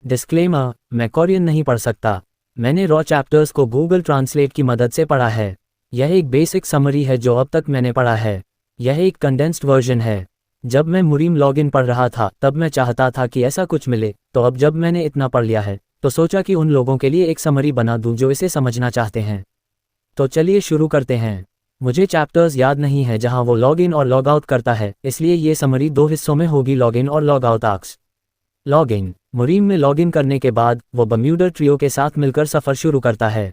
Disclaimer, मैं Korean नहीं पढ़ सकता। मैंने रॉ चैप्टर्स को गूगल ट्रांसलेट की मदद से पढ़ा है। यह एक बेसिक समरी है जो अब तक मैंने पढ़ा है। यह एक कंडेंस्ड वर्जन है। जब मैं मुरीम लॉगिन पढ़ रहा था तब मैं चाहता था कि ऐसा कुछ मिले, तो अब जब मैंने इतना पढ़ लिया है तो सोचा कि उन लोगों के लिए एक समरी बना दूं जो इसे समझना चाहते हैं। तो चलिए शुरू करते हैं। मुझे चैप्टर्स याद नहीं है जहां वो लॉगिन और लॉग आउट करता है, इसलिए ये समरी 2 हिस्सों में होगी, लॉगिन और लॉग आउट आर्क्स। लॉगिन, मुरीम में लॉगिन करने के बाद वो बम्यूडा ट्रियो के साथ मिलकर सफ़र शुरू करता है।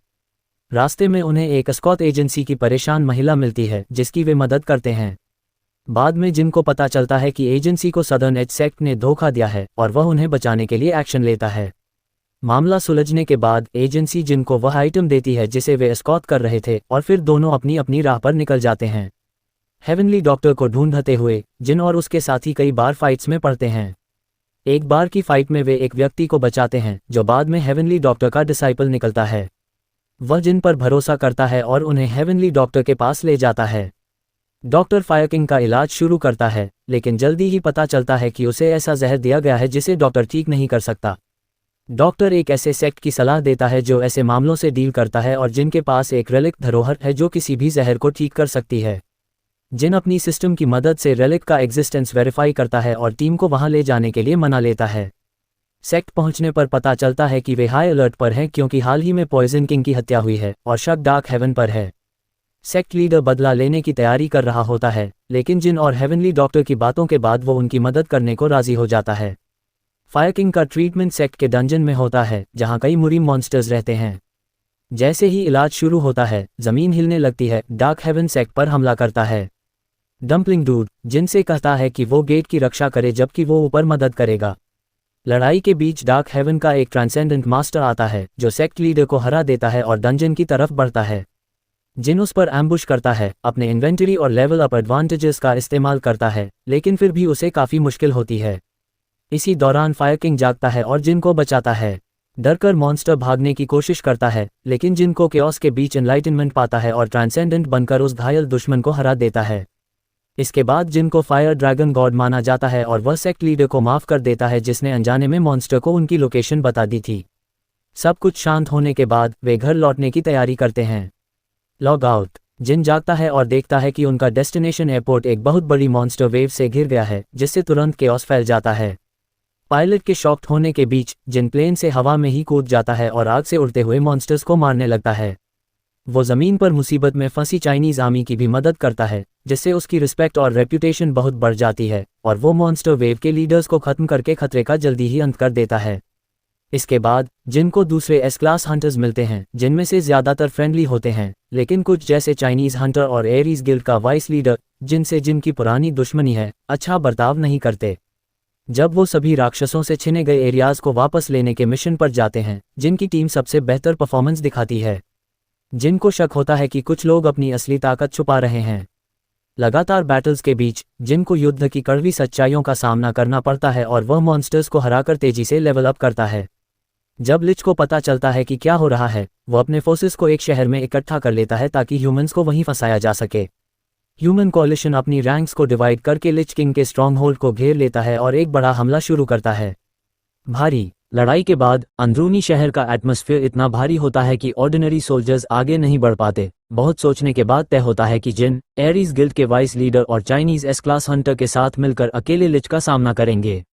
रास्ते में उन्हें एक एस्कॉर्ट एजेंसी की परेशान महिला मिलती है जिसकी वे मदद करते हैं। बाद में जिन को पता चलता है कि एजेंसी को सदर्न एज सेक्ट ने धोखा दिया है और वह उन्हें बचाने के लिए एक्शन लेता है। मामला सुलझने के बाद एजेंसी जिन को वह आइटम देती है जिसे वे एस्कॉर्ट कर रहे थे और फिर दोनों अपनी अपनी राह पर निकल जाते हैं। हेवनली डॉक्टर को ढूंढते हुए जिन और उसके साथी कई बार फाइट्स में पड़ते हैं। एक बार की फाइट में वे एक व्यक्ति को बचाते हैं जो बाद में हेवनली डॉक्टर का डिसाइपल निकलता है। वह जिन पर भरोसा करता है और उन्हें हेवनली डॉक्टर के पास ले जाता है। डॉक्टर फायरकिंग का इलाज शुरू करता है, लेकिन जल्दी ही पता चलता है कि उसे ऐसा जहर दिया गया है जिसे डॉक्टर ठीक नहीं कर सकता। डॉक्टर एक ऐसे सेक्ट की सलाह देता है जो ऐसे मामलों से डील करता है और जिनके पास एक रेलिक धरोहर है जो किसी भी जहर को ठीक कर सकती है। जिन अपनी सिस्टम की मदद से रेलिक का एग्जिस्टेंस वेरीफाई करता है और टीम को वहां ले जाने के लिए मना लेता है। सेक्ट पहुंचने पर पता चलता है कि वे हाई अलर्ट पर हैं क्योंकि हाल ही में पॉइजन किंग की हत्या हुई है और शक डार्क हेवन पर है। सेक्ट लीडर बदला लेने की तैयारी कर रहा होता है, लेकिन जिन और हेवनली डॉक्टर की बातों के बाद वो उनकी मदद करने को राजी हो जाता है। फायर किंग का ट्रीटमेंट सेक्ट के डंजन में होता है जहां कई मुरीम मॉन्स्टर्स रहते हैं। जैसे ही इलाज शुरू होता है जमीन हिलने लगती है। डार्क हेवन सेक्ट पर हमला करता है। डम्पलिंग डूड जिनसे कहता है कि वो गेट की रक्षा करे जबकि वो ऊपर मदद करेगा। लड़ाई के बीच डार्क हेवन का एक ट्रांसेंडेंट मास्टर आता है जो सेक्ट लीडर को हरा देता है और डंजन की तरफ बढ़ता है। जिन उस पर एम्बुश करता है, अपने इन्वेंटरी और लेवल अप एडवांटेजेस का इस्तेमाल करता है, लेकिन फिर भी उसे काफ़ी मुश्किल होती है। इसी दौरान फायर किंग जागता है और जिन को बचाता है। डरकर मॉन्स्टर भागने की कोशिश करता है, लेकिन जिन को केओस के बीच एनलाइटनमेंट पाता है और ट्रांसेंडेंट बनकर उस घायल दुश्मन को हरा देता है। इसके बाद जिन को फायर ड्रैगन गॉड माना जाता है और वह सेक्ट लीडर को माफ़ कर देता है जिसने अनजाने में मॉन्स्टर को उनकी लोकेशन बता दी थी। सब कुछ शांत होने के बाद वे घर लौटने की तैयारी करते हैं। लॉग आउट, जिन जागता है और देखता है कि उनका डेस्टिनेशन एयरपोर्ट एक बहुत बड़ी मॉन्स्टर वेव से घिर गया है जिससे तुरंत केओस फैल जाता है। पायलट के शॉक्ड होने के बीच जिन प्लेन से हवा में ही कूद जाता है और आग से उड़ते हुए मॉन्स्टर्स को मारने लगता है। वो ज़मीन पर मुसीबत में फंसी चाइनीज़ आर्मी की भी मदद करता है जिससे उसकी रिस्पेक्ट और रेप्यूटेशन बहुत बढ़ जाती है और वो मॉन्स्टर वेव के लीडर्स को ख़त्म करके खतरे का जल्दी ही अंत कर देता है। इसके बाद जिन को दूसरे एस क्लास हंटर्स मिलते हैं जिनमें से ज़्यादातर फ्रेंडली होते हैं, लेकिन कुछ जैसे चाइनीज़ हंटर और एरीज गिल्ड का वाइस लीडर जिनसे जिनकी पुरानी दुश्मनी है, अच्छा बर्ताव नहीं करते। जब वो सभी राक्षसों से छिने गए एरियाज़ को वापस लेने के मिशन पर जाते हैं जिनकी टीम सबसे बेहतर परफॉर्मेंस दिखाती है। जिनको शक होता है कि कुछ लोग अपनी असली ताकत छुपा रहे हैं। लगातार बैटल्स के बीच जिनको युद्ध की कड़वी सच्चाइयों का सामना करना पड़ता है और वह मॉन्स्टर्स को हराकर तेजी से लेवल अप करता है। जब लिच को पता चलता है कि क्या हो रहा है, वो अपने फोर्सेस को एक शहर में इकट्ठा कर लेता है ताकि ह्यूमंस को वहीं फंसाया जा सके। ह्यूमन कॉलिशन अपनी रैंक्स को डिवाइड करके लिच किंग के स्ट्रॉन्ग होल्ड को घेर लेता है और एक बड़ा हमला शुरू करता है। भारी लड़ाई के बाद अंदरूनी शहर का एटमॉस्फेयर इतना भारी होता है कि ऑर्डिनरी सोल्जर्स आगे नहीं बढ़ पाते। बहुत सोचने के बाद तय होता है कि जिन एरीज गिल्ड के वाइस लीडर और चाइनीज एस क्लास हंटर के साथ मिलकर अकेले लिच का सामना करेंगे।